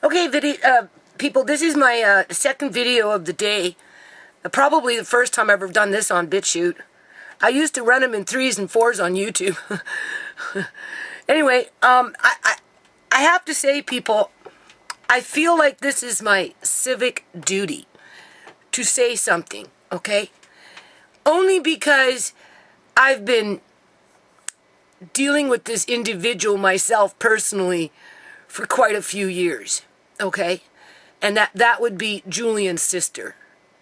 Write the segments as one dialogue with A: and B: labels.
A: Okay, people, this is my second video of the day. Probably the first time I've ever done this on BitChute. I used to run them in 3s and 4s on YouTube. Anyway, I have to say, people, I feel like this is my civic duty to say something, okay? Only because I've been dealing with this individual myself personally for quite a few years, okay? And that would be Julian's sister,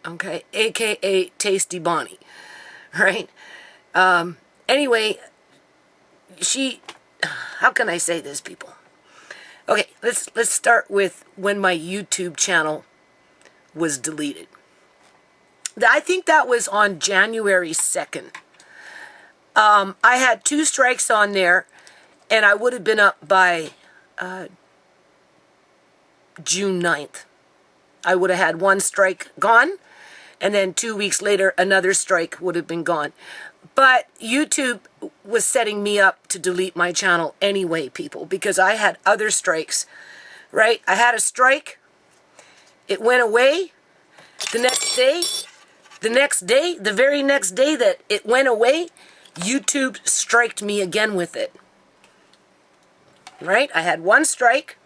A: okay? AKA Taysteebonnie, right? Anyway, how can I say this, people? Okay, let's start with when my YouTube channel was deleted. I think that was on January 2nd. I had 2 strikes on there, and I would have been up by June 9th. I would have had 1 strike gone, and then 2 weeks later, another strike would have been gone. But YouTube was setting me up to delete my channel anyway, people, because I had other strikes, right? I had a strike, it went away. The very next day that it went away, YouTube striked me again with it. Right? I had 1 strike.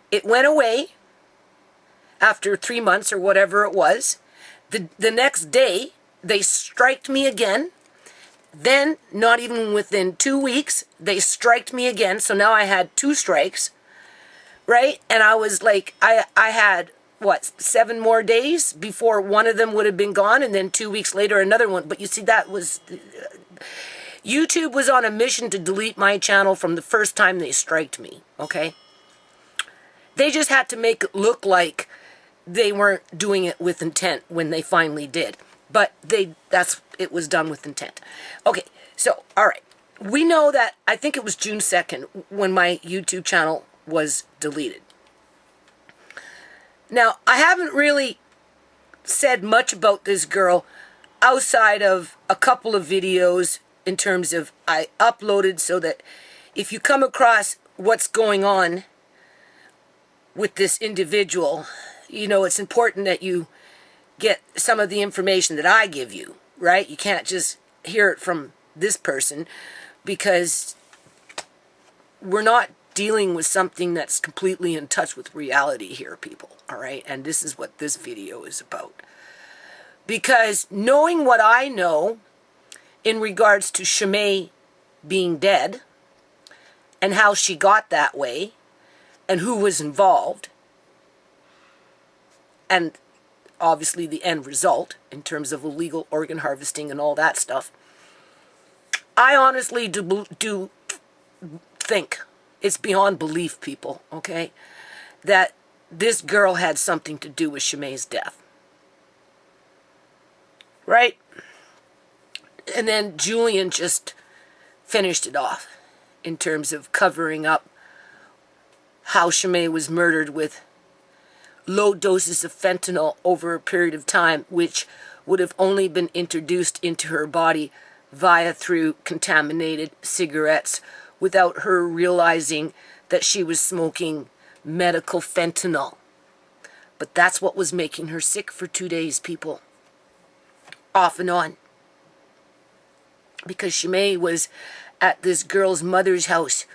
A: It went away after 3 months or whatever it was. The next day, they striked me again. Then, not even within 2 weeks, they striked me again. So now I had 2 strikes. Right? And I was like, I had, what, 7 more days before one of them would have been gone, and then 2 weeks later another one. But you see, that was... YouTube was on a mission to delete my channel from the first time they striked me, okay? They just had to make it look like they weren't doing it with intent when they finally did. But it was done with intent. Okay, so, all right. We know that, I think it was June 2nd when my YouTube channel was deleted. Now, I haven't really said much about this girl outside of a couple of videos in terms of I uploaded so that if you come across what's going on with this individual, you know, it's important that you get some of the information that I give you, right? You can't just hear it from this person because we're not dealing with something that's completely in touch with reality here, people, all right? And this is what this video is about. Because knowing what I know in regards to Shamay being dead and how she got that way and who was involved and obviously the end result in terms of illegal organ harvesting and all that stuff, I honestly do think it's beyond belief, people, okay, that this girl had something to do with Shamay's death. Right? And then Julian just finished it off in terms of covering up how Shamay was murdered with low doses of fentanyl over a period of time, which would have only been introduced into her body through contaminated cigarettes without her realizing that she was smoking medical fentanyl. But that's what was making her sick for 2 days, people. Off and on. Because Shamay was at this girl's mother's house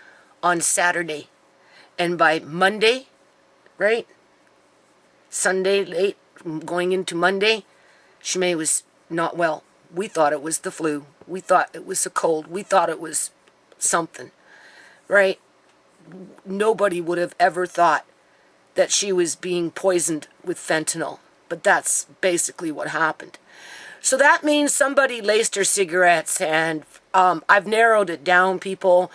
A: on Saturday. And by Monday, right? Sunday late, going into Monday, Shamay was not well. We thought it was the flu. We thought it was a cold. We thought it was something. Right? Nobody would have ever thought that she was being poisoned with fentanyl. But that's basically what happened. So that means somebody laced her cigarettes, and I've narrowed it down, people,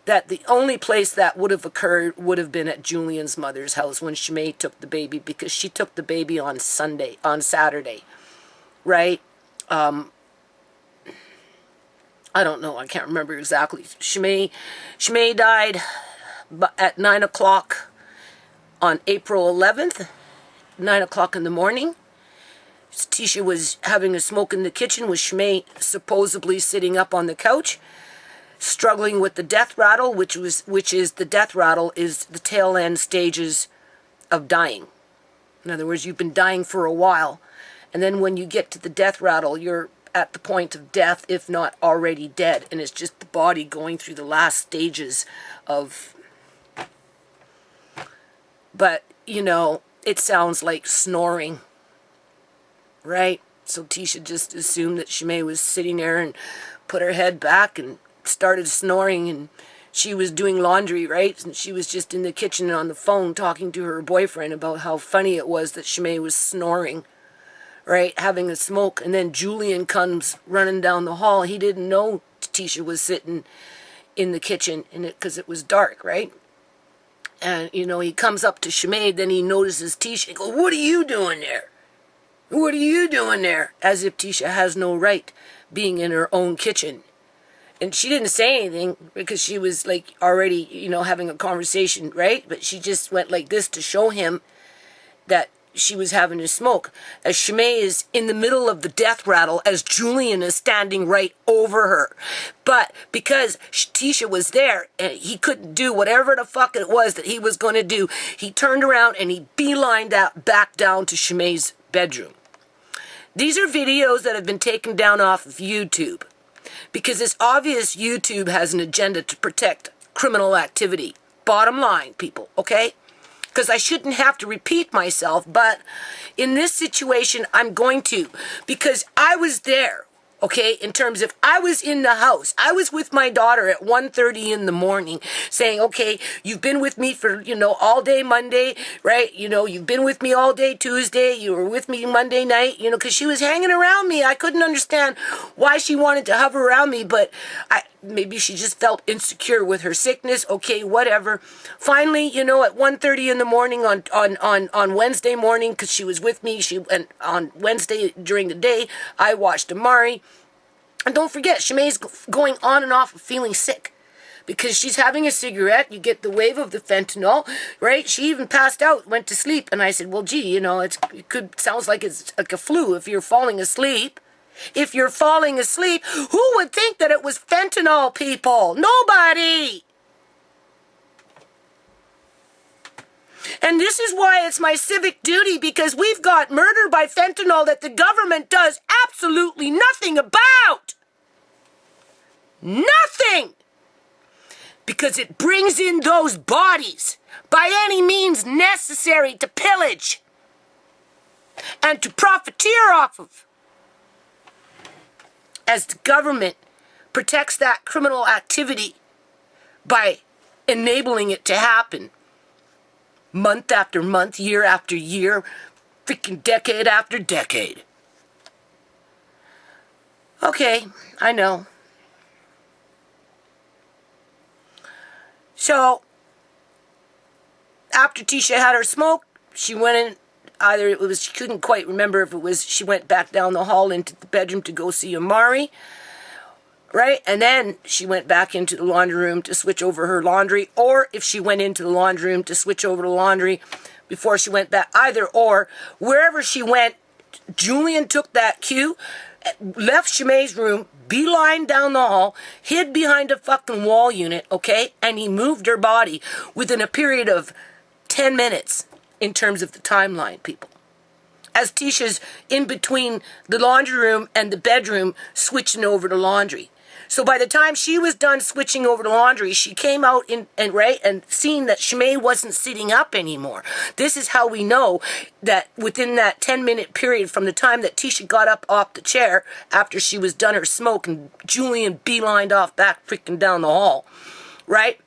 A: that the only place that would have occurred would have been at Julian's mother's house when Shamay took the baby, because she took the baby on Saturday, right? I don't know, I can't remember exactly. Shamay died at 9 o'clock on April 11th, 9 o'clock in the morning. Tisha was having a smoke in the kitchen with Shamay supposedly sitting up on the couch. struggling with the death rattle, which is the death rattle is the tail end stages of dying. In other words, you've been dying for a while, and then when you get to the death rattle, you're at the point of death, if not already dead, and it's just the body going through the last stages of... But, you know, it sounds like snoring, right? So Tisha just assumed that Shamay was sitting there and put her head back and started snoring, and she was doing laundry, right? And she was just in the kitchen on the phone talking to her boyfriend about how funny it was that Shamay was snoring, right? Having a smoke. And then Julian comes running down the hall. He didn't know Tisha was sitting in the kitchen because it was dark, right? And, you know, he comes up to Shamay, then he notices Tisha. He goes, "What are you doing there? What are you doing there?" As if Tisha has no right being in her own kitchen. And she didn't say anything because she was like already, you know, having a conversation, right? But she just went like this to show him that she was having a smoke. As Shamay is in the middle of the death rattle, as Julian is standing right over her. But because Tisha was there and he couldn't do whatever the fuck it was that he was going to do, he turned around and he beelined out back down to Shamay's bedroom. These are videos that have been taken down off of YouTube, because it's obvious YouTube has an agenda to protect criminal activity. Bottom line, people, okay? Because I shouldn't have to repeat myself, but in this situation, I'm going to. Because I was there, okay, in terms of I was in the house. I was with my daughter at 1:30 in the morning saying, okay, you've been with me for, you know, all day Monday, right? You know, you've been with me all day Tuesday. You were with me Monday night, you know, because she was hanging around me. I couldn't understand why she wanted to hover around me, but maybe she just felt insecure with her sickness. Okay, whatever. Finally, you know, at 1:30 in the morning on Wednesday morning, because she was with me, and on Wednesday during the day, I watched Amari. And don't forget, Shamay's going on and off of feeling sick because she's having a cigarette. You get the wave of the fentanyl, right? She even passed out, went to sleep. And I said, well, gee, you know, sounds like it's like a flu if you're falling asleep. If you're falling asleep, who would think that it was fentanyl, people? Nobody. And this is why it's my civic duty, because we've got murder by fentanyl that the government does absolutely nothing about. Nothing. Because it brings in those bodies by any means necessary to pillage and to profiteer off of. As the government protects that criminal activity by enabling it to happen month after month, year after year, freaking decade after decade. Okay, I know. So, after Tisha had her smoke, she went in. Either it was, she couldn't quite remember if it was, she went back down the hall into the bedroom to go see Amari, right? And then she went back into the laundry room to switch over her laundry, or if she went into the laundry room to switch over the laundry before she went back, either or, wherever she went, Julian took that cue, left Shamay's room, beelined down the hall, hid behind a fucking wall unit, okay? And he moved her body within a period of 10 minutes. In terms of the timeline, people. As Tisha's in between the laundry room and the bedroom switching over to laundry. So by the time she was done switching over to laundry, she came out and seen that Shamay wasn't sitting up anymore. This is how we know that within that 10-minute period from the time that Tisha got up off the chair after she was done her smoke and Julian beelined off back freaking down the hall, right?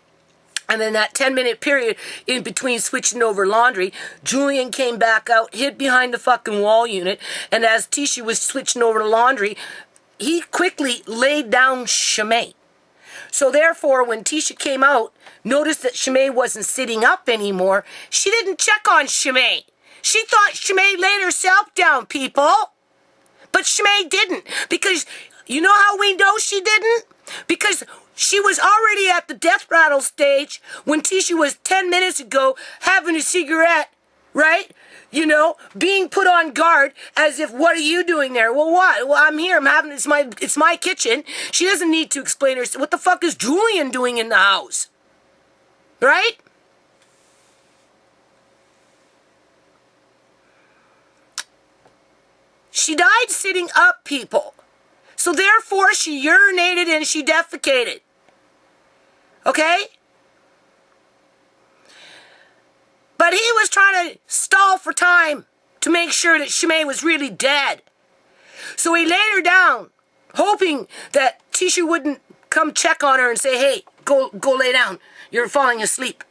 A: And then that 10-minute period in between switching over laundry, Julian came back out, hid behind the fucking wall unit, and as Tisha was switching over to laundry, he quickly laid down Shamay. So therefore, when Tisha came out, noticed that Shamay wasn't sitting up anymore, she didn't check on Shamay. She thought Shamay laid herself down, people. But Shamay didn't, because you know how we know she didn't? Because she was already at the death rattle stage when Tisha was 10 minutes ago having a cigarette right? You know, being put on guard as if, what are you doing there? Well, what? Well, I'm here. It's my kitchen. She doesn't need to explain herself. What the fuck is Julian doing in the house? Right? She died sitting up, people. So therefore, she urinated and she defecated. Okay? But he was trying to stall for time to make sure that Shamay was really dead. So he laid her down, hoping that Tisha wouldn't come check on her and say, hey, go lay down. You're falling asleep.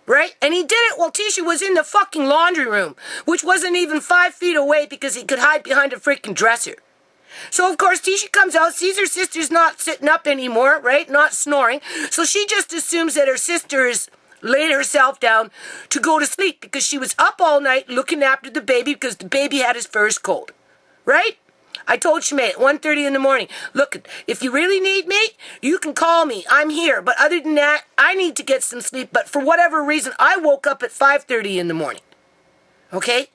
A: Right? And he did it while Tisha was in the fucking laundry room, which wasn't even 5 feet away because he could hide behind a freaking dresser. So, of course, Tisha comes out, sees her sister's not sitting up anymore, right? Not snoring. So she just assumes that her sister has laid herself down to go to sleep because she was up all night looking after the baby because the baby had his first cold. Right? I told Shamay at 1:30 in the morning, look, if you really need me, you can call me. I'm here. But other than that, I need to get some sleep. But for whatever reason, I woke up at 5:30 in the morning. Okay?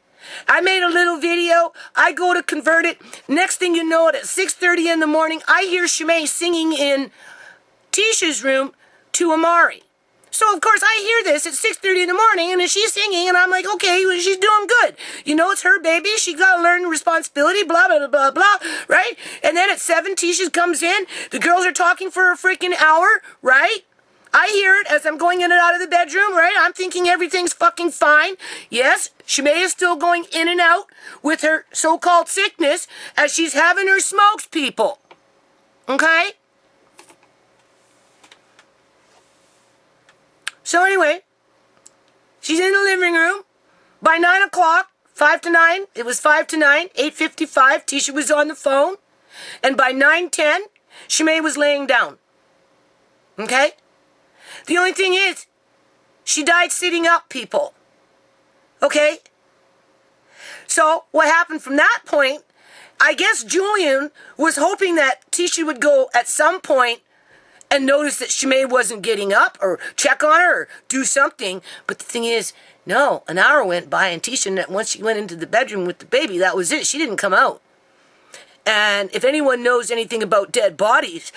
A: I made a little video. I go to convert it. Next thing you know, at 6:30 in the morning, I hear Shamay singing in Tisha's room to Amari. So, of course, I hear this at 6:30 in the morning, and she's singing, and I'm like, okay, well, she's doing good. You know, it's her baby. She got to learn responsibility, blah, blah, blah, blah, right? And then at 7, Tisha comes in. The girls are talking for a freaking hour, right? I hear it as I'm going in and out of the bedroom, right? I'm thinking everything's fucking fine. Yes, Shamay is still going in and out with her so-called sickness as she's having her smokes, people. Okay? So anyway, she's in the living room. By 9 o'clock, 5 to 9, it was 5 to 9, 8:55, Tisha was on the phone. And by 9:10, Shamay was laying down. Okay? The only thing is, she died sitting up, people. Okay? So, what happened from that point, I guess Julian was hoping that Tisha would go at some point and notice that Shamay wasn't getting up or check on her or do something. But the thing is, no, an hour went by and Tisha, once she went into the bedroom with the baby, that was it. She didn't come out. And if anyone knows anything about dead bodies,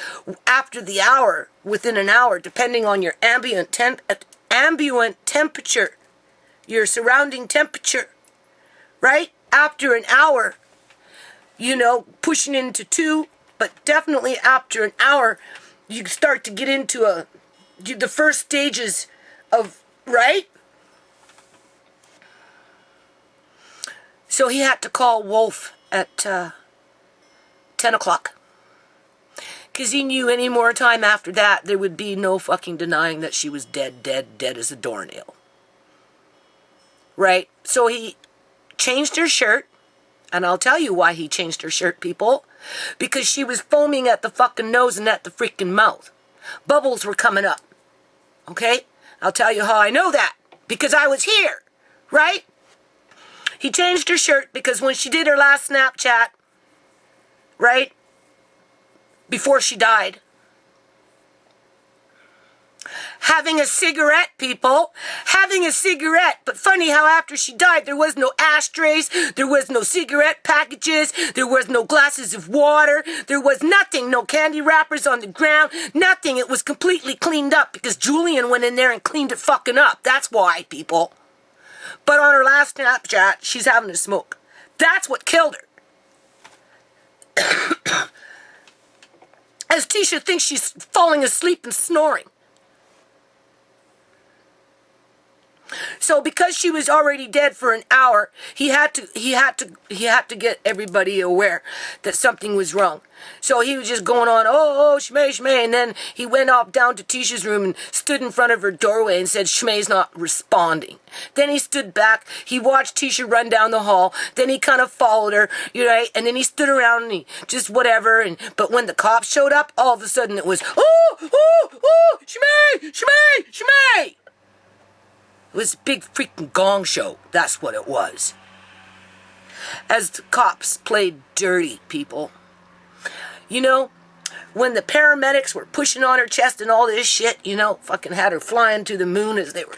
A: after the hour, within an hour, depending on your ambient temperature, your surrounding temperature, right? After an hour, you know, pushing into 2, but definitely after an hour, you start to get into the first stages of, right? So he had to call Wolf at 10 o'clock. Because he knew any more time after that, there would be no fucking denying that she was dead as a doornail. Right? So he changed her shirt. And I'll tell you why he changed her shirt, people. Because she was foaming at the fucking nose and at the freaking mouth. Bubbles were coming up. Okay? I'll tell you how I know that. Because I was here. Right? He changed her shirt because when she did her last Snapchat, right? Before she died. Having a cigarette, people. Having a cigarette. But funny how after she died, there was no ashtrays. There was no cigarette packages. There was no glasses of water. There was nothing. No candy wrappers on the ground. Nothing. It was completely cleaned up because Julian went in there and cleaned it fucking up. That's why, people. But on her last Snapchat, she's having a smoke. That's what killed her. As Tisha thinks she's falling asleep and snoring. So because she was already dead for an hour, he had to get everybody aware that something was wrong. So he was just going on, oh, Shamay, Shamay. And then he went off down to Tisha's room and stood in front of her doorway and said, Shamay's not responding. Then he stood back. He watched Tisha run down the hall. Then he kind of followed her, you know, and then he stood around and he just whatever. But when the cops showed up, all of a sudden it was, oh, Shamay, Shamay, Shamay. It was a big freaking gong show. That's what it was. As the cops played dirty, people. You know, when the paramedics were pushing on her chest and all this shit, you know, fucking had her flying to the moon as they were,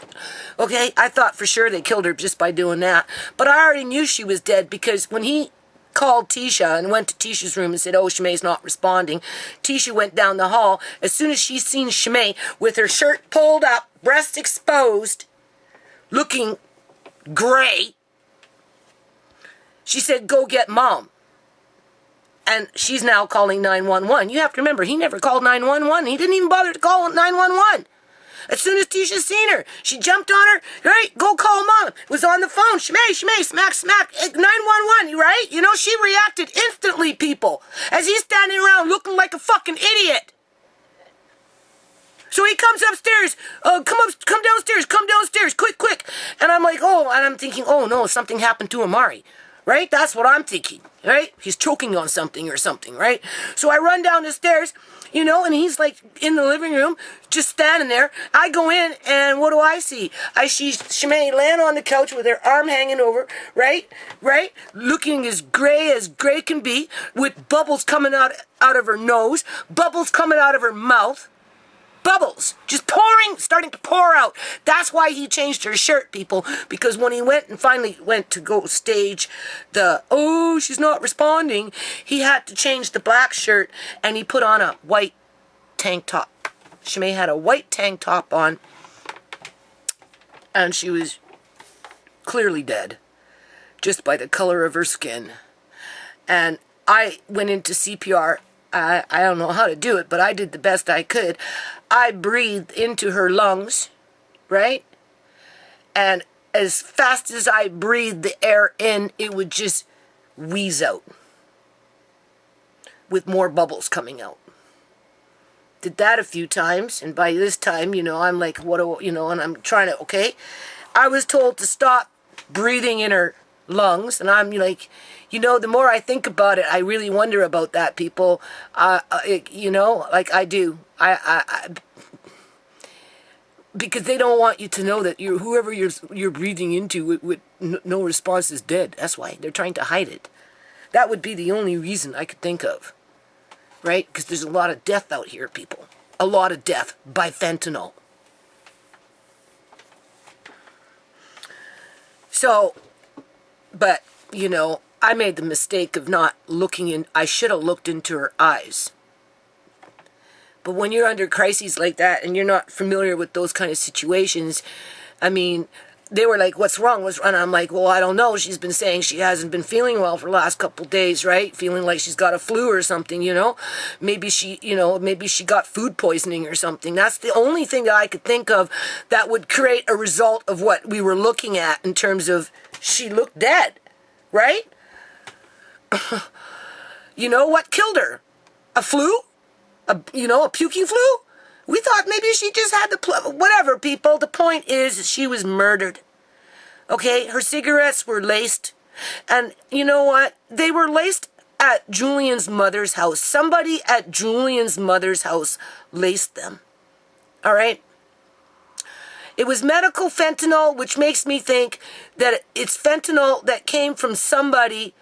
A: okay, I thought for sure they killed her just by doing that. But I already knew she was dead because when he called Tisha and went to Tisha's room and said, oh, Shamay's not responding, Tisha went down the hall. As soon as she seen Shamay with her shirt pulled up, breast exposed, looking gray, she said, go get mom. And she's now calling 911. You have to remember, he never called 911. He didn't even bother to call 911. As soon as Tisha seen her, she jumped on her, right? Go call mom. Was on the phone. Shamay, smack, 911, right? You know, she reacted instantly, people. As he's standing around looking like a fucking idiot. So he comes upstairs. Come downstairs, quick. And I'm like, oh, and I'm thinking, oh no, something happened to Amari. Right? That's what I'm thinking, right? He's choking on something or something, right? So I run down the stairs, you know, and he's like in the living room, just standing there. I go in, and what do I see? I see Shamay laying on the couch with her arm hanging over, right? Looking as gray can be, with bubbles coming out of her nose, bubbles coming out of her mouth. Bubbles just starting to pour out. That's why he changed her shirt, people, because when he finally went to go stage she's not responding, he had to change the black shirt, and he put on a white tank top. Shamay had a white tank top on, and she was clearly dead just by the color of her skin. And I went into CPR. I don't know how to do it, but I did the best I could. I breathed into her lungs, right? And as fast as I breathed the air in, it would just wheeze out with more bubbles coming out. Did that a few times, and by this time, you know, I'm like, and I'm trying to, okay? I was told to stop breathing in her lungs, and I'm like, you know, the more I think about it, I really wonder about that, people. You know, like I do. Because they don't want you to know that whoever you're breathing into with no response is dead. That's why they're trying to hide it. That would be the only reason I could think of, right? Because there's a lot of death out here, people. A lot of death by fentanyl. So, but, you know, I made the mistake of not looking in. I should have looked into her eyes. But when you're under crises like that and you're not familiar with those kind of situations, I mean, they were like, what's wrong? And I'm like, well, I don't know. She's been saying she hasn't been feeling well for the last couple of days, right? Feeling like she's got a flu or something, you know? Maybe she got food poisoning or something. That's the only thing that I could think of that would create a result of what we were looking at in terms of she looked dead, right? You know what killed her? A flu? A puking flu? We thought maybe she just had whatever, people. The point is she was murdered. Okay? Her cigarettes were laced. And you know what? They were laced at Julian's mother's house. Somebody at Julian's mother's house laced them. All right? It was medical fentanyl, which makes me think that it's fentanyl that came from somebody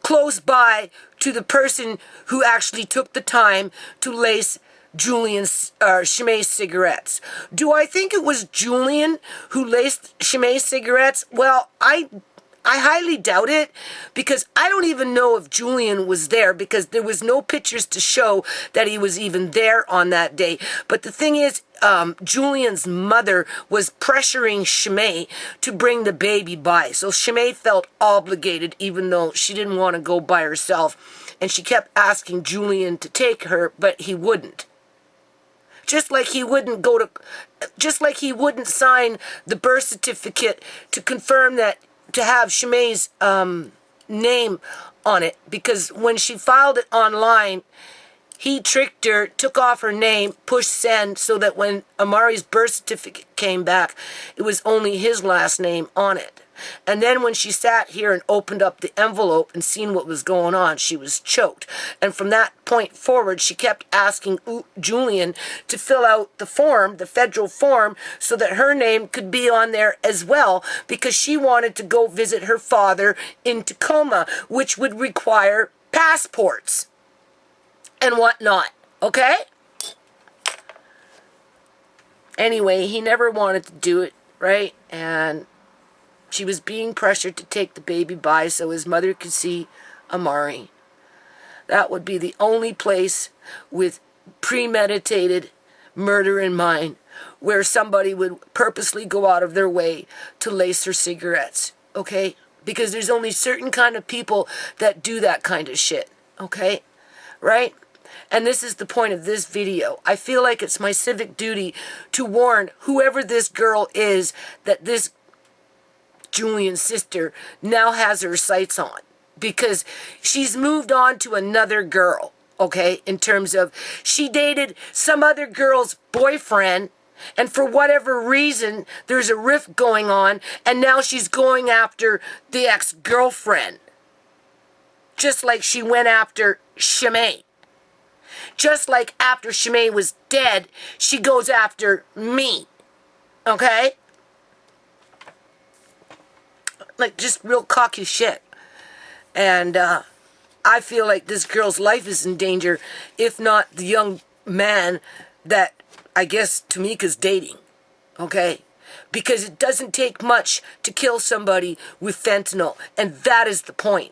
A: close by to the person who actually took the time to lace Shamay's cigarettes. Do I think it was Julian who laced Shamay's cigarettes? Well, I highly doubt it, because I don't even know if Julian was there, because there was no pictures to show that he was even there on that day. But the thing is, Julian's mother was pressuring Shamay to bring the baby by. So Shamay felt obligated, even though she didn't want to go by herself. And she kept asking Julian to take her, but he wouldn't. Just like he wouldn't sign the birth certificate to confirm that, to have Shamay's name on it, because when she filed it online, he tricked her, took off her name, pushed send, so that when Amari's birth certificate came back, it was only his last name on it. And then when she sat here and opened up the envelope and seen what was going on, she was choked. And from that point forward, she kept asking Julian to fill out the form, the federal form, so that her name could be on there as well, because she wanted to go visit her father in Tacoma, which would require passports and whatnot. Okay? Anyway, he never wanted to do it, right? And she was being pressured to take the baby by so his mother could see Amari. That would be the only place with premeditated murder in mind where somebody would purposely go out of their way to lace her cigarettes, okay? Because there's only certain kind of people that do that kind of shit, okay? Right? And this is the point of this video. I feel like it's my civic duty to warn whoever this girl is that this Julian sister now has her sights on. Because she's moved on to another girl, okay? In terms of she dated some other girl's boyfriend, and for whatever reason, there's a rift going on, and now she's going after the ex-girlfriend. Just like she went after Shamay. Just like after Shamay was dead, she goes after me. Okay? Like, just real cocky shit. And I feel like this girl's life is in danger, if not the young man that I guess Tamika's dating. Okay? Because it doesn't take much to kill somebody with fentanyl. And that is the point.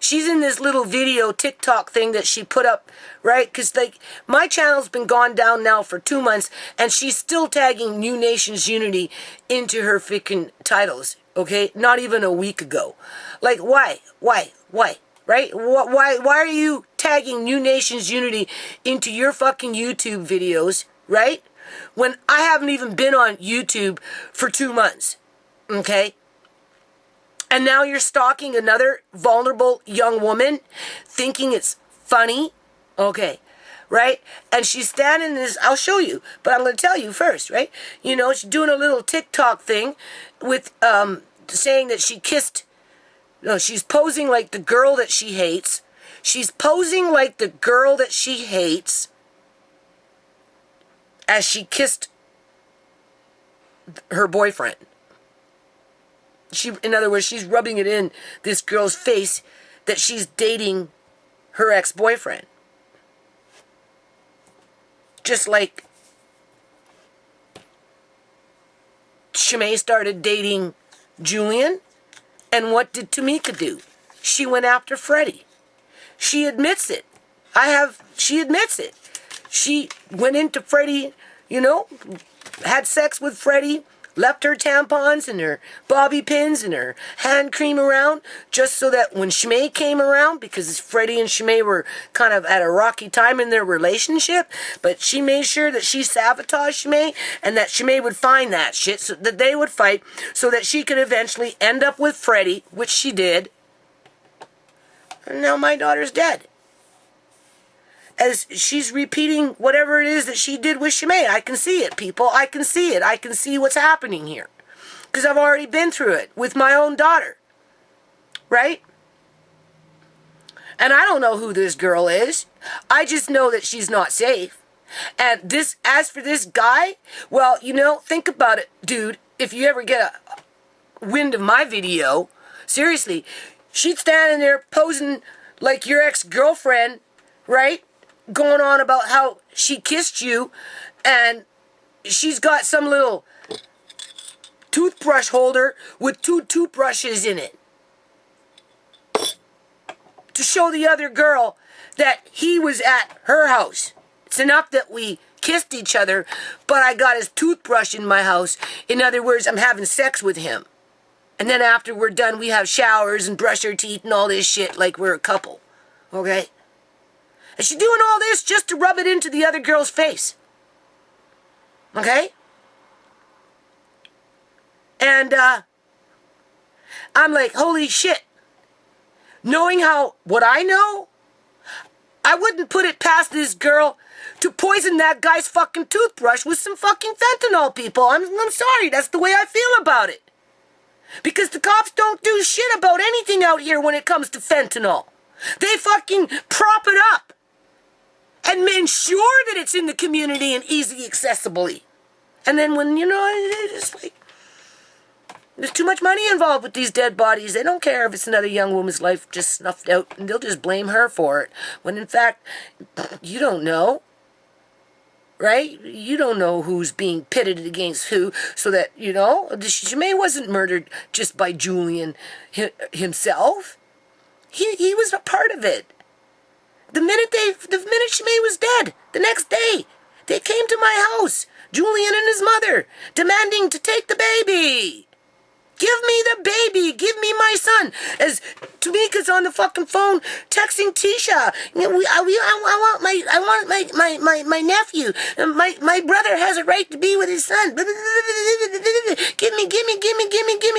A: She's in this little video TikTok thing that she put up, right? Because, like, my channel's been gone down now for 2 months, and she's still tagging New Nations Unity into her freaking titles, okay? Not even a week ago. Like, why? Why? Right? Why are you tagging New Nations Unity into your fucking YouTube videos, right? When I haven't even been on YouTube for 2 months, okay? And now you're stalking another vulnerable young woman, thinking it's funny, okay, right? And she's standing in this, I'll show you, but I'm going to tell you first, right? You know, she's doing a little TikTok thing with saying that she kissed, no, she's posing like the girl that she hates. She's posing like the girl that she hates as she kissed her boyfriend. In other words, she's rubbing it in this girl's face that she's dating her ex-boyfriend. Just like Shamay started dating Julian. And what did Tamika do? She went after Freddie. She admits it. She admits it. She went into Freddie, you know, had sex with Freddie, left her tampons and her bobby pins and her hand cream around just so that when Shamay came around, because Freddie and Shamay were kind of at a rocky time in their relationship, but she made sure that she sabotaged Shamay and that Shamay would find that shit so that they would fight so that she could eventually end up with Freddie, which she did. And now my daughter's dead. As she's repeating whatever it is that she did with Shamay. I can see it, people. I can see it. I can see what's happening here. Because I've already been through it with my own daughter. Right? And I don't know who this girl is. I just know that she's not safe. And this, as for this guy, well, you know, think about it, dude. If you ever get a wind of my video, seriously, she's standing there posing like your ex-girlfriend, right? Going on about how she kissed you, and she's got some little toothbrush holder with 2 toothbrushes in it to show the other girl that he was at her house. It's enough that we kissed each other, but I got his toothbrush in my house. In other words, I'm having sex with him. And then after we're done, we have showers and brush our teeth and all this shit like we're a couple. Okay? And she's doing all this just to rub it into the other girl's face. Okay? And I'm like, holy shit. Knowing what I know, I wouldn't put it past this girl to poison that guy's fucking toothbrush with some fucking fentanyl, people. I'm sorry, that's the way I feel about it. Because the cops don't do shit about anything out here when it comes to fentanyl. They fucking prop it up and ensure that it's in the community and easily accessibly. And then when, you know, it's like, there's too much money involved with these dead bodies. They don't care if it's another young woman's life just snuffed out, and they'll just blame her for it. When in fact, you don't know. right? You don't know who's being pitted against who, so that, you know, Shamay wasn't murdered just by Julian himself. He was a part of it. The minute Shamay was dead, the next day, they came to my house, Julian and his mother, demanding to take the baby. Give me the baby. Give me my son. As Tamika's on the fucking phone texting Tisha, I want my nephew. My brother has a right to be with his son. Give me.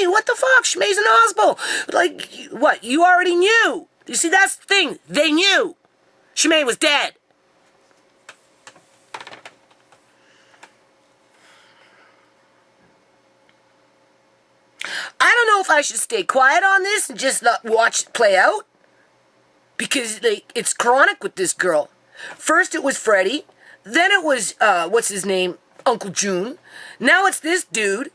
A: What the fuck? Shamay's in the hospital. Like, what? You already knew. You see, that's the thing. They knew. Shamay was dead. I don't know if I should stay quiet on this and just not watch it play out. Because, like, it's chronic with this girl. First it was Freddie. Then it was, what's his name? Uncle June. Now it's this dude.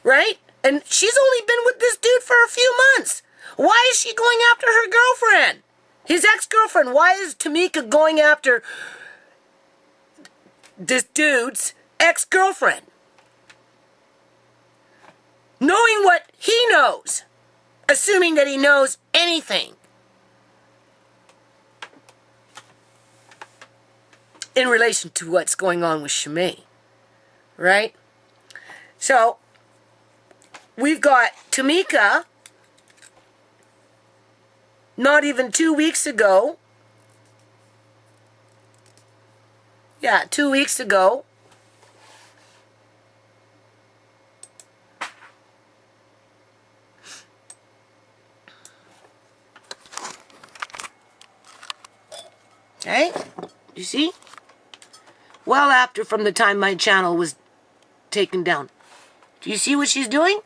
A: Right? And she's only been with this dude for a few months. Why is she going after her girlfriend? His ex-girlfriend. Why is Tamika going after this dude's ex-girlfriend? Knowing what he knows. Assuming that he knows anything. In relation to what's going on with Shamay. Right? So, we've got Tamika, not even 2 weeks ago. Yeah, 2 weeks ago. Okay? You see? Well after from the time my channel was taken down. Do you see what she's doing?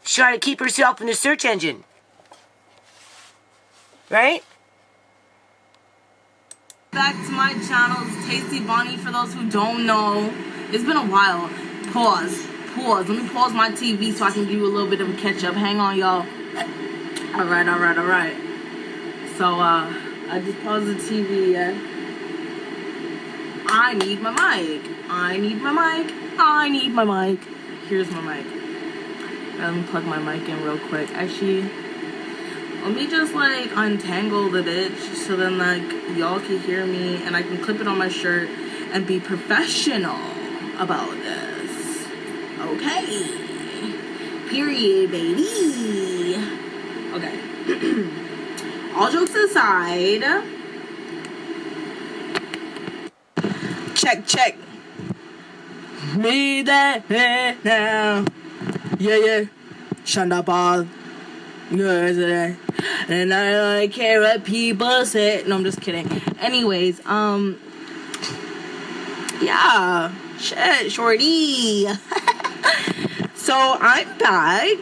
A: She's trying to keep herself in the search engine. Right?
B: Back to my channel, it's Taysteebonnie for those who don't know. It's been a while. Pause. Let me pause my TV so I can give you a little bit of a catch up. Hang on, y'all. Alright. So, I just paused the TV, yeah. I need my mic. Here's my mic. Let me plug my mic in real quick. Actually, let me just like untangle the bitch so then like y'all can hear me and I can clip it on my shirt and be professional about this. Okay. Period, baby. Okay. All jokes aside. Check. Me there now. Yeah. Shanda ball. And I don't care what people say. No, I'm just kidding. Anyways, yeah. Shit, shorty. So I'm back.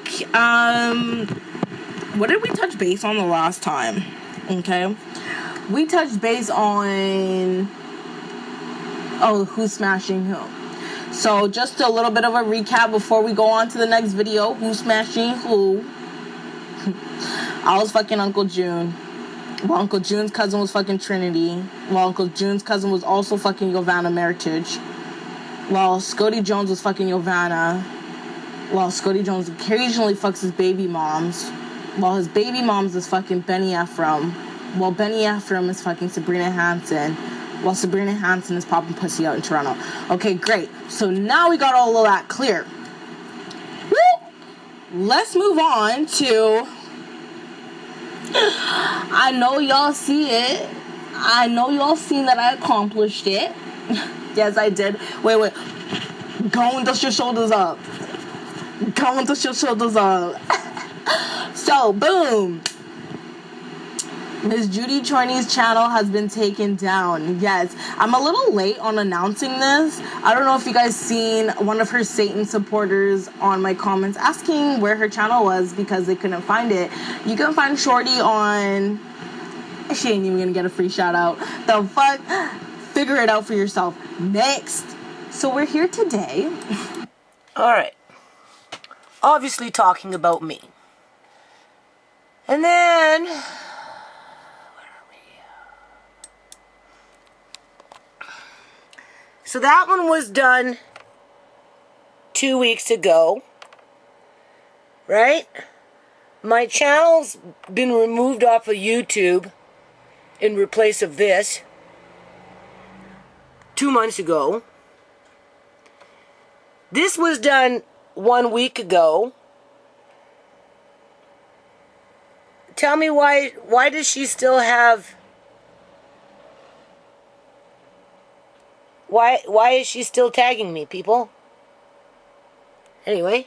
B: What did we touch base on the last time? Okay. We touched base on who's smashing who. So just a little bit of a recap before we go on to the next video. Who's smashing who? I was fucking Uncle June. Well, Uncle June's cousin was fucking Trinity. Well, Uncle June's cousin was also fucking Yovanna Meritage. Well, Scotty Jones was fucking Yovanna. Well, Scotty Jones occasionally fucks his baby moms. Well, his baby moms is fucking Benny Ephraim. Well, Benny Ephraim is fucking Sabrina Hansen. While Sabrina Hansen is popping pussy out in Toronto. Okay, great. So now we got all of that clear. Woo! Let's move on to... I know y'all see it. I know y'all seen that I accomplished it. Yes, I did. Wait. Go and dust your shoulders up. So, boom. Miss Judy Chorney's channel has been taken down. Yes, I'm a little late on announcing this. I don't know if you guys seen one of her Satan supporters on my comments asking where her channel was because they couldn't find it. You can find Shorty on... She ain't even gonna get a free shout out. The fuck? Figure it out for yourself. Next. So we're here today.
A: Alright. Obviously talking about me. And then... so that one was done 2 weeks ago, right? My channel's been removed off of YouTube in replace of this 2 months ago. This was done 1 week ago. Tell me why does she still have... Why is she still tagging me, people? Anyway,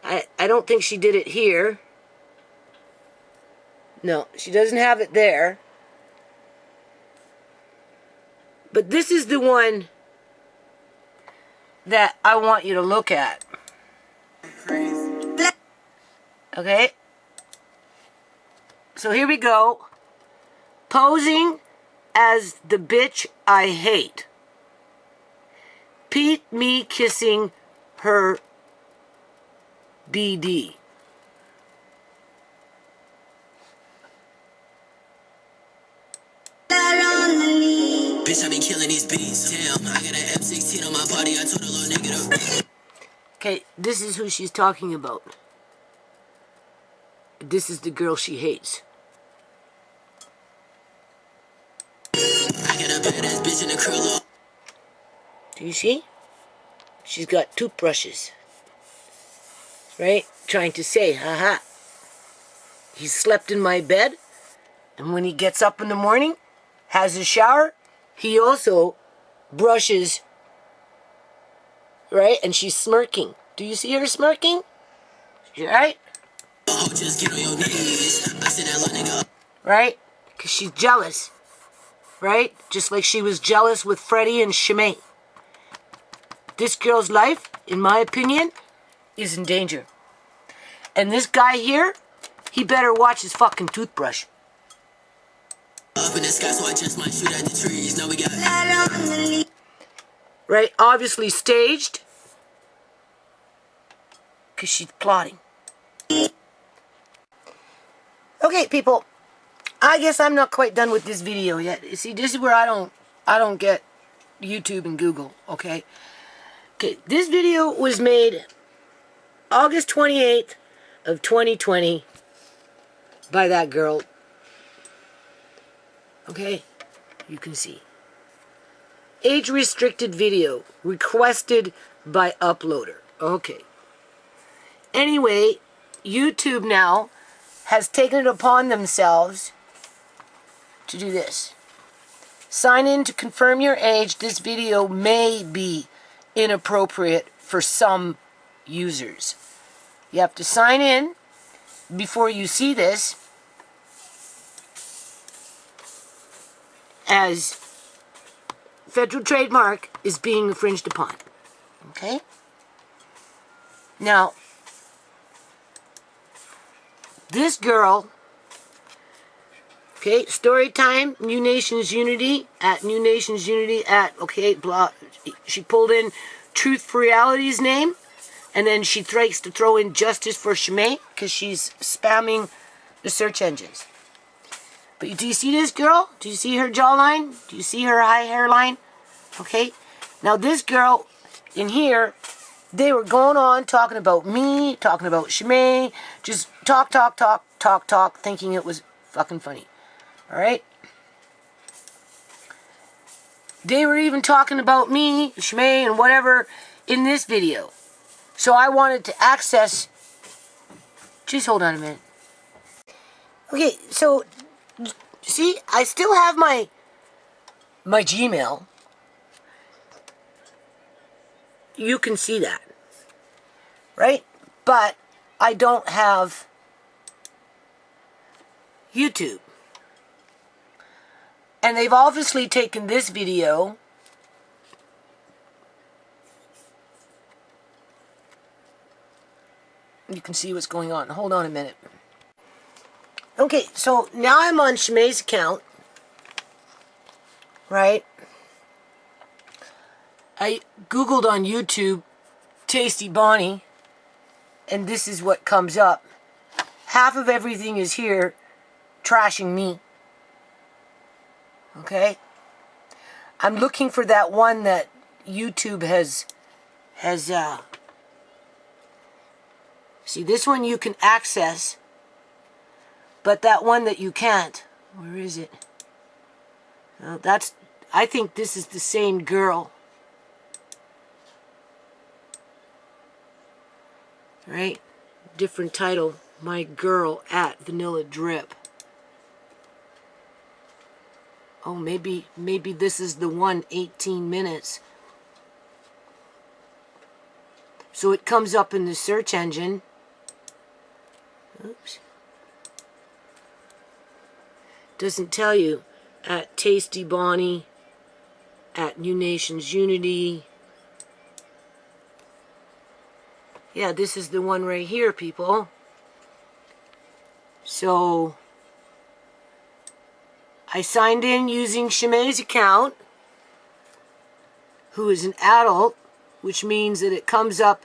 A: I don't think she did it here. No, she doesn't have it there. But this is the one that I want you to look at. Okay? So here we go. Posing as the bitch I hate. Pete me kissing her BD.
C: Bitch, I be killing these beats. Damn, I got an M16 on my body. I told a little nigga to...
A: Okay, this is who she's talking about. This is the girl she hates.
C: I got a badass bitch in the curl.
A: Do you see? She's got toothbrushes. Right? Trying to say, haha. He slept in my bed, and when he gets up in the morning, has a shower, he also brushes, right? And she's smirking. Do you see her smirking? Right?
C: Oh, just get on your knees. I said that little nigga.
A: Right? Because she's jealous. Right? Just like she was jealous with Freddie and Shamay. This girl's life, in my opinion, is in danger. And this guy here, he better watch his fucking toothbrush.
C: Up in the sky, so I just might shoot at the trees. Now we got...
A: Right? Obviously staged. Because she's plotting. Okay, people. I guess I'm not quite done with this video yet. You see, this is where I don't get YouTube and Google, okay? Okay, this video was made August 28th of 2020 by that girl. Okay? You can see. Age-restricted video requested by uploader. Okay. Anyway, YouTube now has taken it upon themselves to do this. Sign in to confirm your age. This video may be inappropriate for some users. You have to sign in before you see this, as federal trademark is being infringed upon. Okay? Now, this girl, okay, story time, New Nations Unity, at New Nations Unity, at, okay, blah, she pulled in Truth for Reality's name, and then she tries to throw in Justice for Shamay, because she's spamming the search engines. But do you see this girl? Do you see her jawline? Do you see her high hairline? Okay, now this girl in here, they were going on talking about me, talking about Shamay, just talk, thinking it was fucking funny. Alright? They were even talking about me, Shamay, and whatever in this video. So I wanted to access... Just hold on a minute. Okay, so... See, I still have my Gmail. You can see that. Right? But I don't have YouTube. And they've obviously taken this video you can see what's going on. Hold on a minute. Okay, so now I'm on Shamay's account. Right? I Googled on YouTube Taysteebonnie, and this is what comes up. Half of everything is here trashing me. Okay? I'm looking for that one that YouTube has see, this one you can access, but that one that you can't, where is it? Well, I think this is the same girl. Right? Different title. My girl at Vanilla Drip. Oh, maybe this is the one, 18 minutes. So it comes up in the search engine. Oops. Doesn't tell you. At Taysteebonnie, at GenocideJudy. Yeah, this is the one right here, people. So I signed in using Shamay's account, who is an adult, which means that it comes up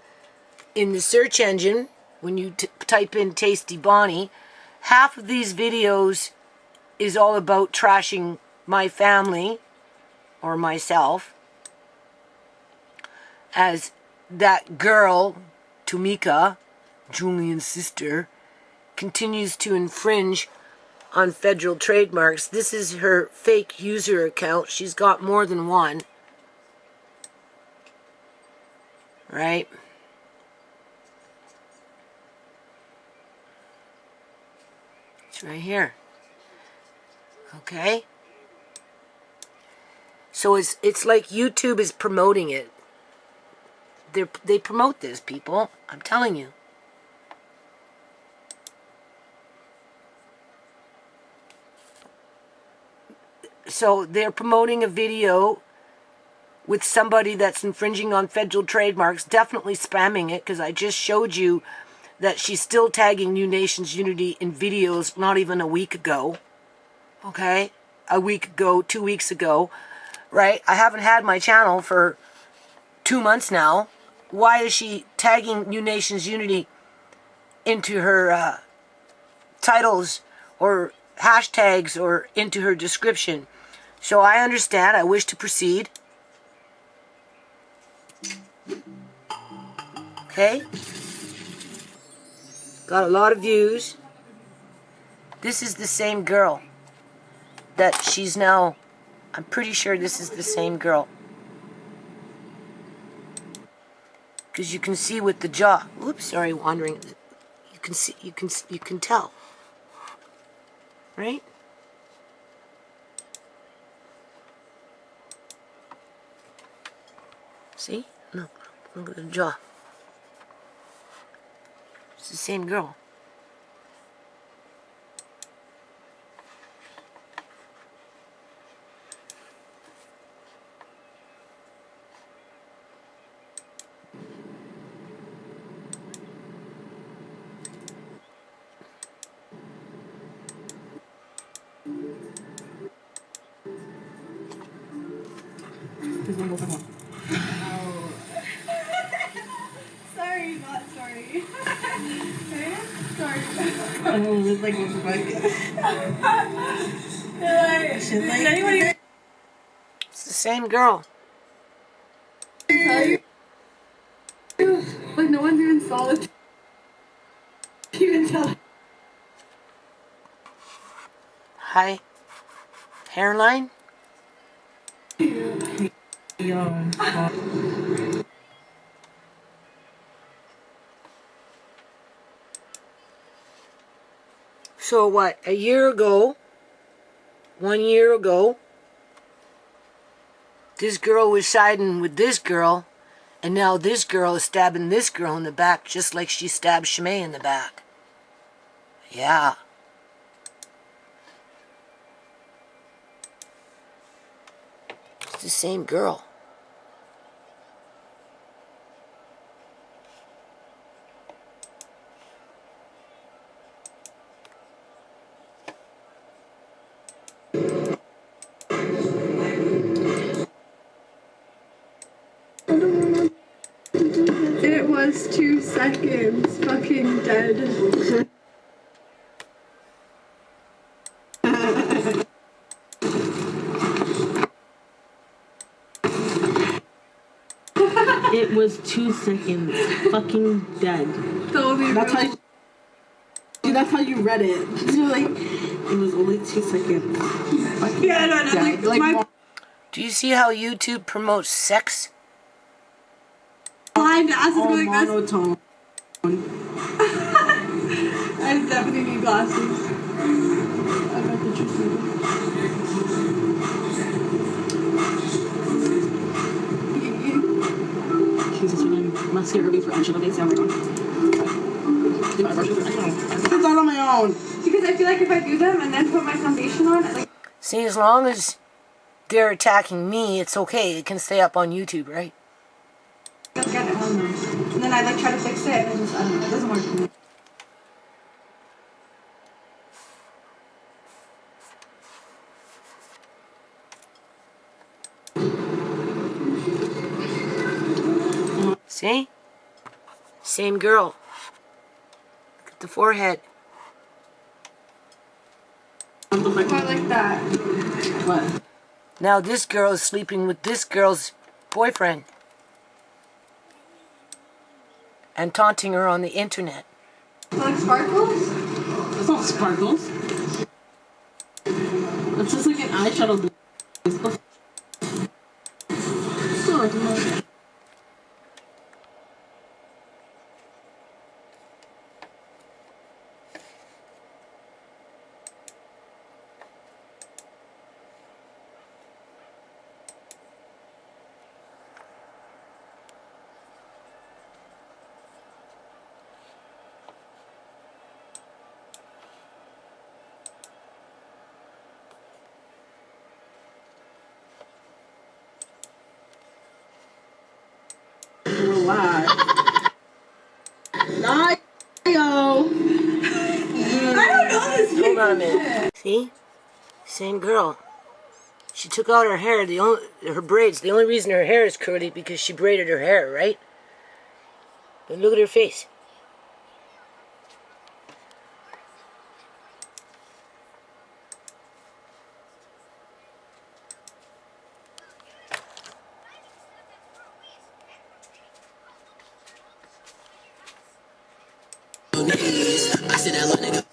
A: in the search engine when you type in Taysteebonnie. Half of these videos is all about trashing my family or myself, as that girl, Tumika, Julian's sister, continues to infringe on federal trademarks. This is her fake user account. She's got more than one. Right? It's right here. Okay? So it's like YouTube is promoting it. They promote this, people. I'm telling you. So they're promoting a video with somebody that's infringing on federal trademarks, definitely spamming it, because I just showed you that she's still tagging GenocideJudy in videos not even a week ago. Okay? A week ago, 2 weeks ago. Right? I haven't had my channel for 2 months now. Why is she tagging GenocideJudy into her titles or hashtags or into her description? So I understand. I wish to proceed. Okay? Got a lot of views. This is the same girl that she's now... I'm pretty sure this is the same girl. Because you can see with the jaw. Oops, sorry, wandering. You can see, you can tell. Right? See? No, look at the jaw. It's the same girl.
D: Sorry, not sorry. Sorry. Oh, it's like what's like anybody
A: It's the same girl.
D: tell you? Like no one's even solid. You can tell.
A: Hi. Hairline? So what, a year ago, 1 year ago, this girl was siding with this girl, and now this girl is stabbing this girl in the back just like she stabbed Shamay in the back. Yeah. It's the same girl.
D: It was 2 seconds. Fucking dead.
B: It was 2 seconds. Fucking dead. That's how you read it. You're like, it was only 2 seconds.
D: Yeah, no, like
A: Do you see how YouTube promotes sex?
D: blind ass is really like this.
B: monotone.
D: I definitely need glasses.
B: I got the truth. Jesus, when I'm mascara before I should have been it's all on my own.
D: Because I feel like if I do them and then put my foundation on, like
A: See, as long as they're attacking me, it's okay. It can stay up on YouTube, right?
D: I don't get it, I don't know. And then I like try to fix it and it just, I don't know, it doesn't work for me.
A: See? Same girl. Look at the forehead.
D: I like that.
B: What?
A: Now this girl is sleeping with this girl's boyfriend. And taunting her on the internet.
D: Like sparkles?
B: That's not sparkles. That's just like an eyeshadow base. Relax. Not yo.
D: I don't know this
A: Hold on a minute. See? Same girl. She took out her hair, her braids. The only reason her hair is curly because she braided her hair, right? But look at her face.
C: I said that little nigga.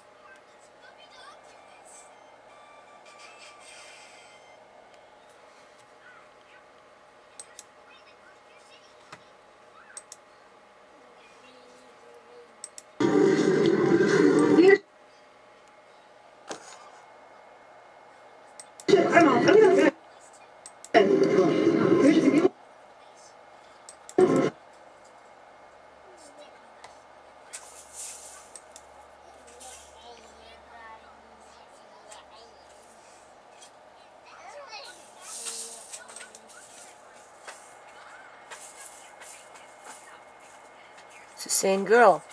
A: It's the same girl.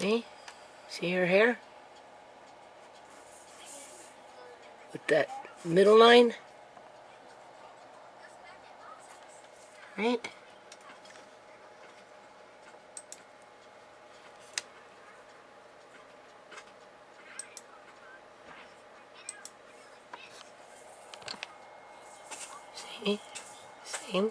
A: See? See her hair? With that middle line? Right? See? Same.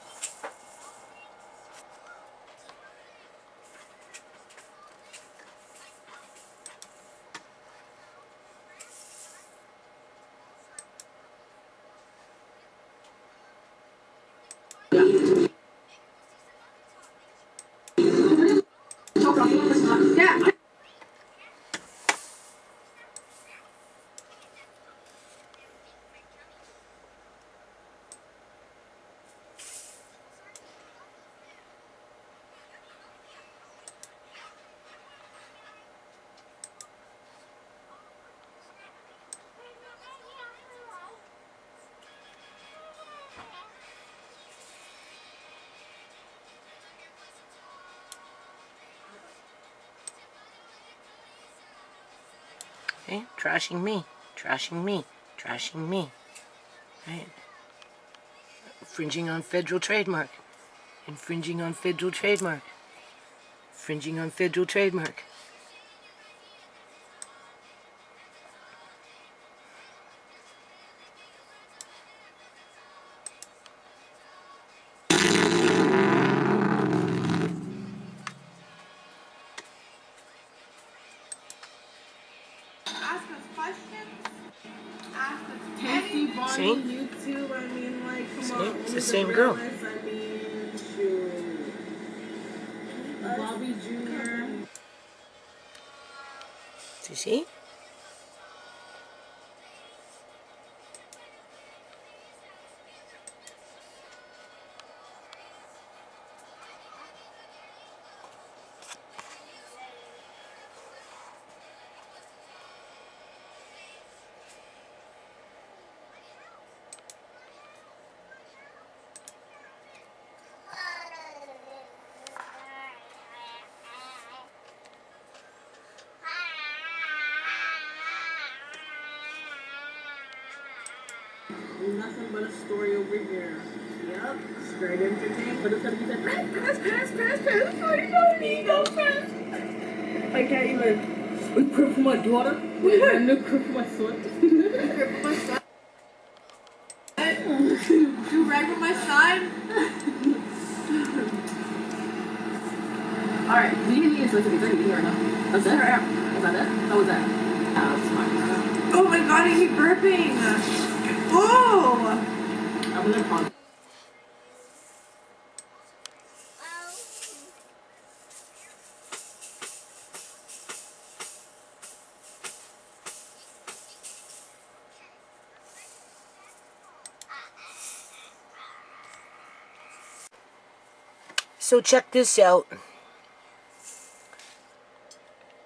D: Yeah.
A: Okay? Trashing me. Trashing me. Trashing me. Right? Infringing on federal trademark. Infringing on federal trademark. Infringing on federal trademark.
B: Ask us questions. Ask us Taysteebonnie,
A: See?
B: YouTube. I mean, like, come
A: See?
B: on.
A: It's
B: We
A: the same
B: could
A: girl.
B: realize, I mean, shoot. Bobby Jr.
A: Do you see?
B: Nothing but a story over here. Yep. Straight entertainment. But it's gonna be like, pass. No need no pass. I can't even. We crib for my daughter. No crib for my son. Crib for my son. Do rag for my son. Alright, do you hear me? It's like it's already here, no? That's it? Was that it? How was that? That's smart. Oh my god, I keep burping. Oh! I'm gonna pause.
A: So check this out.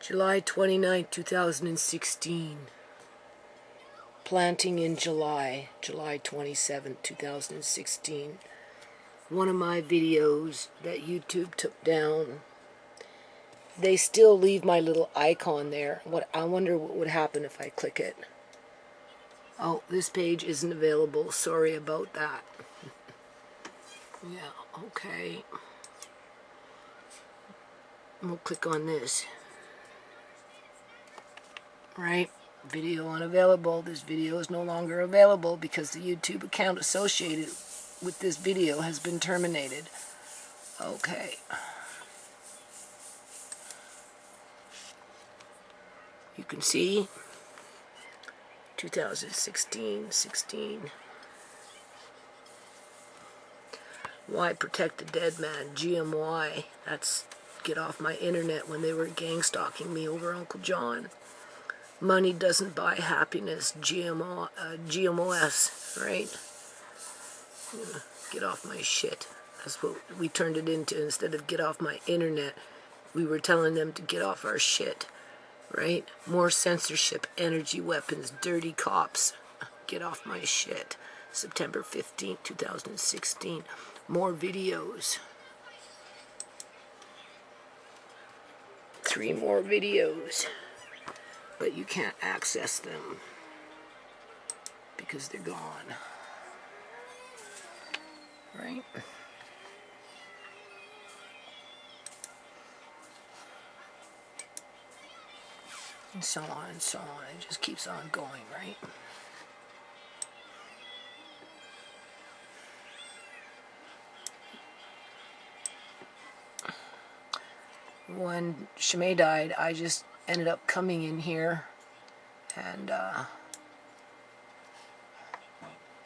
A: July 29th, 2016. Planting in July 27th, 2016. One of my videos that YouTube took down. They still leave my little icon there. I wonder what would happen if I click it. Oh, this page isn't available. Sorry about that. Yeah, okay. We'll click on this. Right? Video unavailable. This video is no longer available because the YouTube account associated with this video has been terminated. Okay. You can see 2016. Why protect the dead man? GMY. That's get off my internet when they were gang stalking me over Uncle John. Money doesn't buy happiness. GMOS, right? Get off my shit. That's what we turned it into. Instead of get off my internet, we were telling them to get off our shit, right? More censorship, energy weapons, dirty cops. Get off my shit. September 15th, 2016. More videos. 3 more videos. But you can't access them because they're gone. Right? And so on and so on. It just keeps on going, right? When Shamay died, I just ended up coming in here and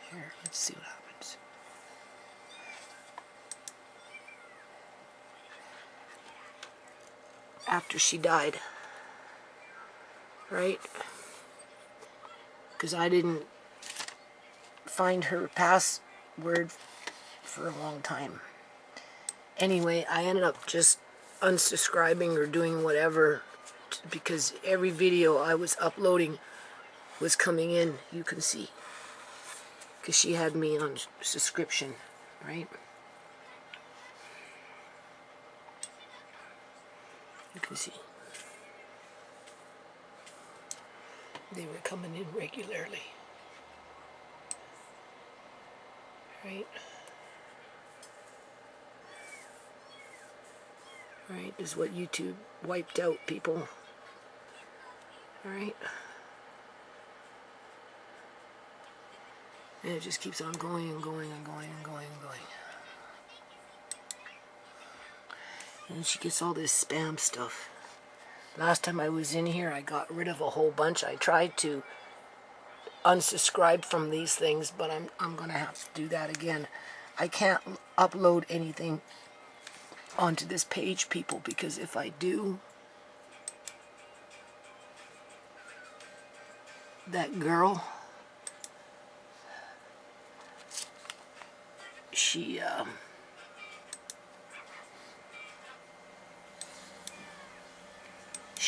A: here, let's see what happens. After she died, right? Because I didn't find her password for a long time. Anyway, I ended up just unsubscribing or doing whatever because every video I was uploading was coming in, you can see. Because she had me on subscription, right? You can see. They were coming in regularly. Right? Right, this is what YouTube wiped out, people. Alright? And it just keeps on going and going and going and going and going. And she gets all this spam stuff. Last time I was in here, I got rid of a whole bunch. I tried to unsubscribe from these things, but I'm going to have to do that again. I can't upload anything onto this page, people, because if I do, that girl, she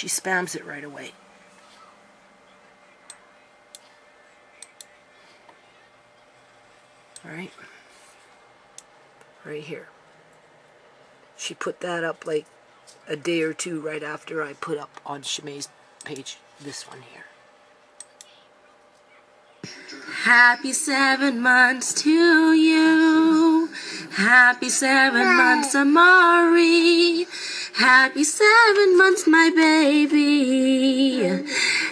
A: spams it right away. Alright? Right here. She put that up like a day or two right after I put up on Shamay's page this one here.
B: Happy 7 months to you. Happy 7 months, Amari. Happy 7 months, my baby.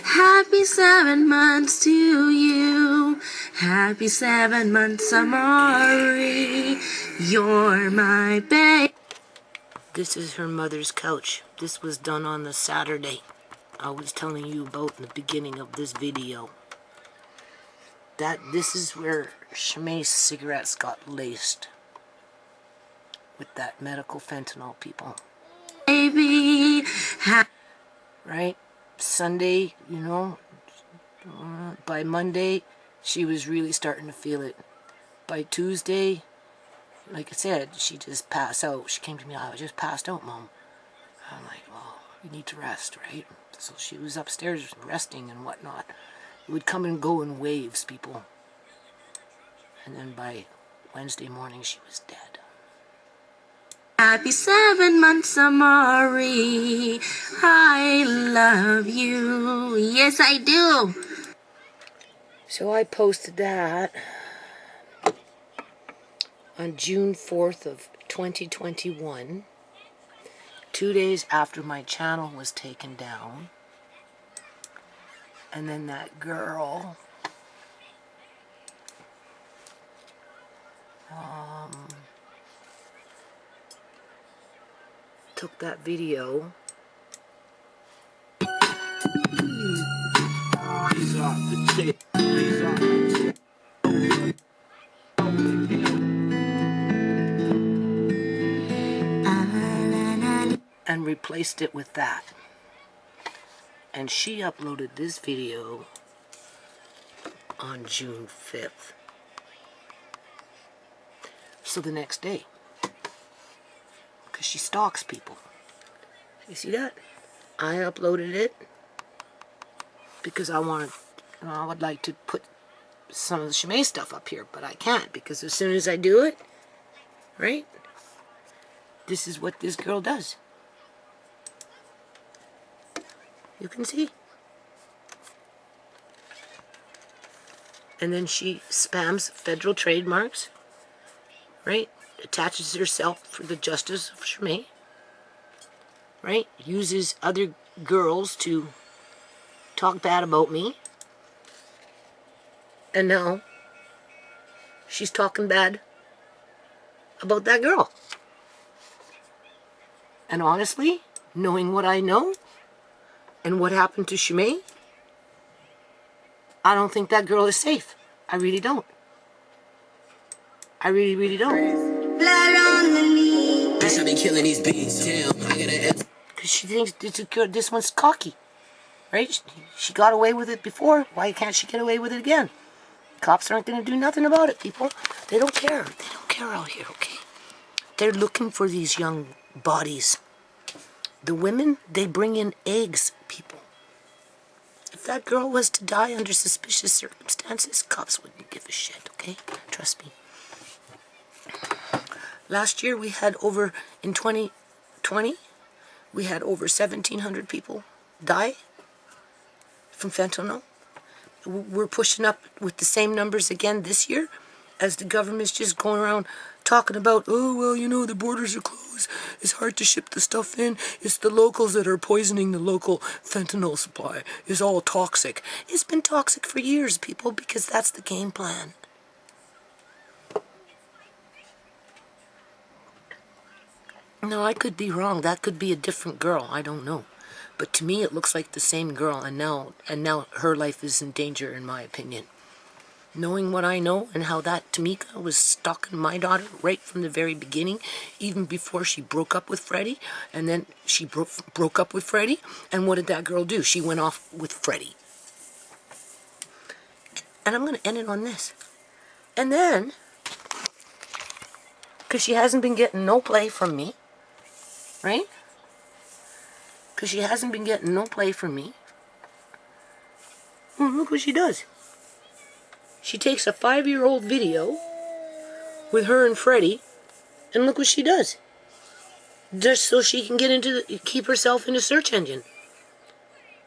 B: Happy 7 months to you. Happy 7 months, Amari. You're my baby.
A: This is her mother's couch. This was done on the Saturday I was telling you about in the beginning of this video. This is where Shamay's cigarettes got laced with that medical fentanyl, people.
B: Baby.
A: Right? Sunday, you know, by Monday, she was really starting to feel it. By Tuesday, like I said, she just passed out. She came to me, I just passed out, Mom. I'm like, well, you need to rest, right? So she was upstairs resting and whatnot. It would come and go in waves, people. And then by Wednesday morning, she was dead.
B: Happy 7 months, Amari. I love you. Yes, I do.
A: So I posted that on June 4th of 2021, 2 days after my channel was taken down. And then that girl took that video and replaced it with that. And she uploaded this video on June 5th. So the next day. Because she stalks people. You see that? I uploaded it because I would like to put some of the Shamay stuff up here, but I can't because as soon as I do it, right? This is what this girl does. You can see. And then she spams federal trademarks, right? Attaches herself for the justice of Shamay, right? Uses other girls to talk bad about me. And now she's talking bad about that girl. And honestly, knowing what I know and what happened to Shamay, I don't think that girl is safe. I really don't. I really, really don't.
C: Bitch, I been killing these beats. Damn, I gotta.
A: Because she thinks this one's cocky. Right? She got away with it before. Why can't she get away with it again? Cops aren't going to do nothing about it, people. They don't care. They don't care out here, okay? They're looking for these young bodies. The women, they bring in eggs, people. If that girl was to die under suspicious circumstances, cops wouldn't give a shit, okay? Trust me. Last year we had over, in 2020, we had over 1,700 people die from fentanyl. We're pushing up with the same numbers again this year. as the government's just going around talking about, oh, well, you know, the borders are closed. It's hard to ship the stuff in. It's the locals that are poisoning the local fentanyl supply. It's all toxic. It's been toxic for years, people, because that's the game plan. No, I could be wrong. That could be a different girl. I don't know. But to me, it looks like the same girl, and now her life is in danger, in my opinion. Knowing what I know and how that Tamika was stalking my daughter right from the very beginning, even before she broke up with Freddie, and then she broke up with Freddie, and what did that girl do? She went off with Freddie. And I'm going to end it on this. And then, because she hasn't been getting no play from me, right? Because she hasn't been getting no play from me. Well, look what she does. She takes a 5-year-old video with her and Freddie, and look what she does. Just so she can keep herself in a search engine.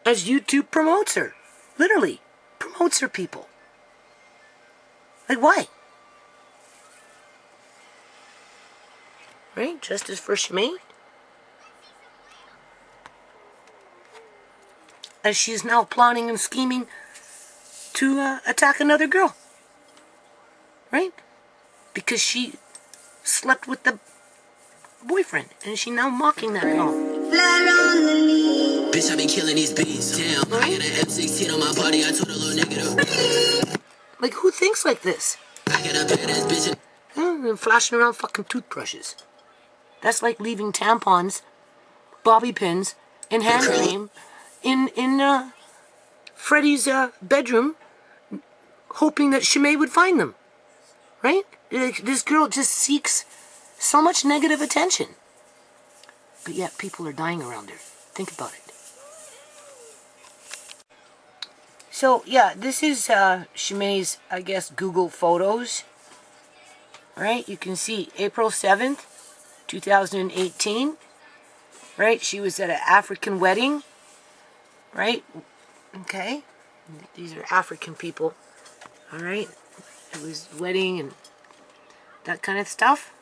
A: As YouTube promotes her. Literally. Promotes her, people. Like, why? Right? Justice for Shamay. As she's now plotting and scheming to attack another girl. Right? Because she slept with the boyfriend. And she's now mocking that girl.
C: Bitch, I be killing these beats. Damn, I got an M16 on my body. I told a little nigga to.
A: Like, who thinks like this?
C: I got a badass bitch.
A: And flashing around fucking toothbrushes. That's like leaving tampons, bobby pins, and hand cream in Freddie's bedroom, hoping that Shamay would find them. Right? This girl just seeks so much negative attention. But yet people are dying around her. Think about it. So, yeah, this is Shamay's, I guess, Google Photos. Right? You can see April 7th, 2018. Right? She was at an African wedding. Right? Okay. These are African people. Alright? It was wedding and that kind of stuff.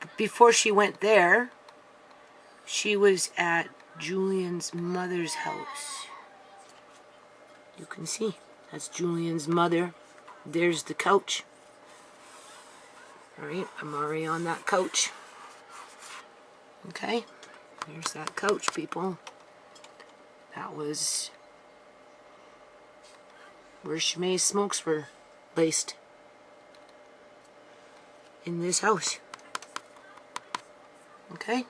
A: But before she went there, she was at Julian's mother's house. You can see. That's Julian's mother. There's the couch. Alright, Amari on that couch. Okay? There's that couch, people. That was where Shamay's smokes were placed. In this house. Okay?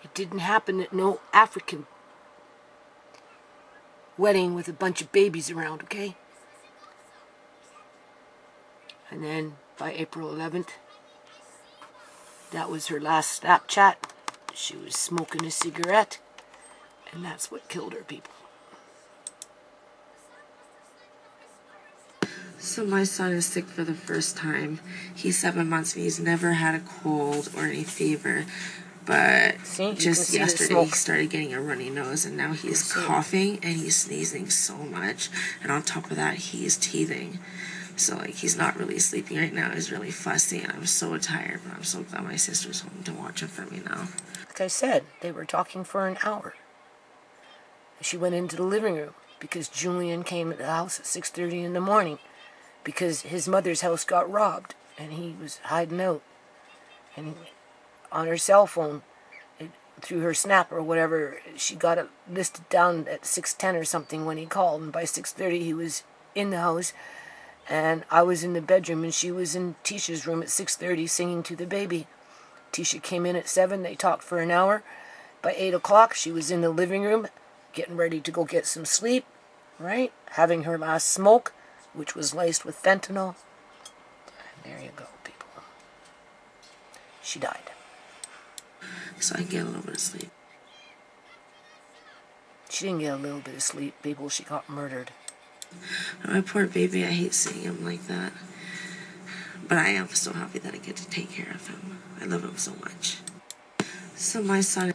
A: It didn't happen at no African wedding with a bunch of babies around, okay? And then by April 11th, that was her last Snapchat. She was smoking a cigarette, and that's what killed her, people.
B: So my son is sick for the first time. He's 7 months and he's never had a cold or any fever. But just yesterday he started getting a runny nose, and now he's coughing and he's sneezing so much. And on top of that, he's teething. So like he's not really sleeping right now. He's really fussy, and I'm so tired. But I'm so glad my sister's home to watch him for me now.
A: Like I said, they were talking for an hour. She went into the living room because Julian came to the house at 6:30 in the morning because his mother's house got robbed and he was hiding out. And on her cell phone, through her snap or whatever, she got it listed down at 6:10 or something when he called, and by 6:30 he was in the house, and I was in the bedroom and she was in Tisha's room at 6:30 singing to the baby. Tisha came in at 7, they talked for an hour. By 8 o'clock she was in the living room getting ready to go get some sleep, right? Having her last smoke, which was laced with fentanyl. And there you go, people. She died.
B: So I can get a little bit of sleep.
A: She didn't get a little bit of sleep, people. She got murdered.
B: My poor baby, I hate seeing him like that. But I am so happy that I get to take care of him. I love him so much. So my son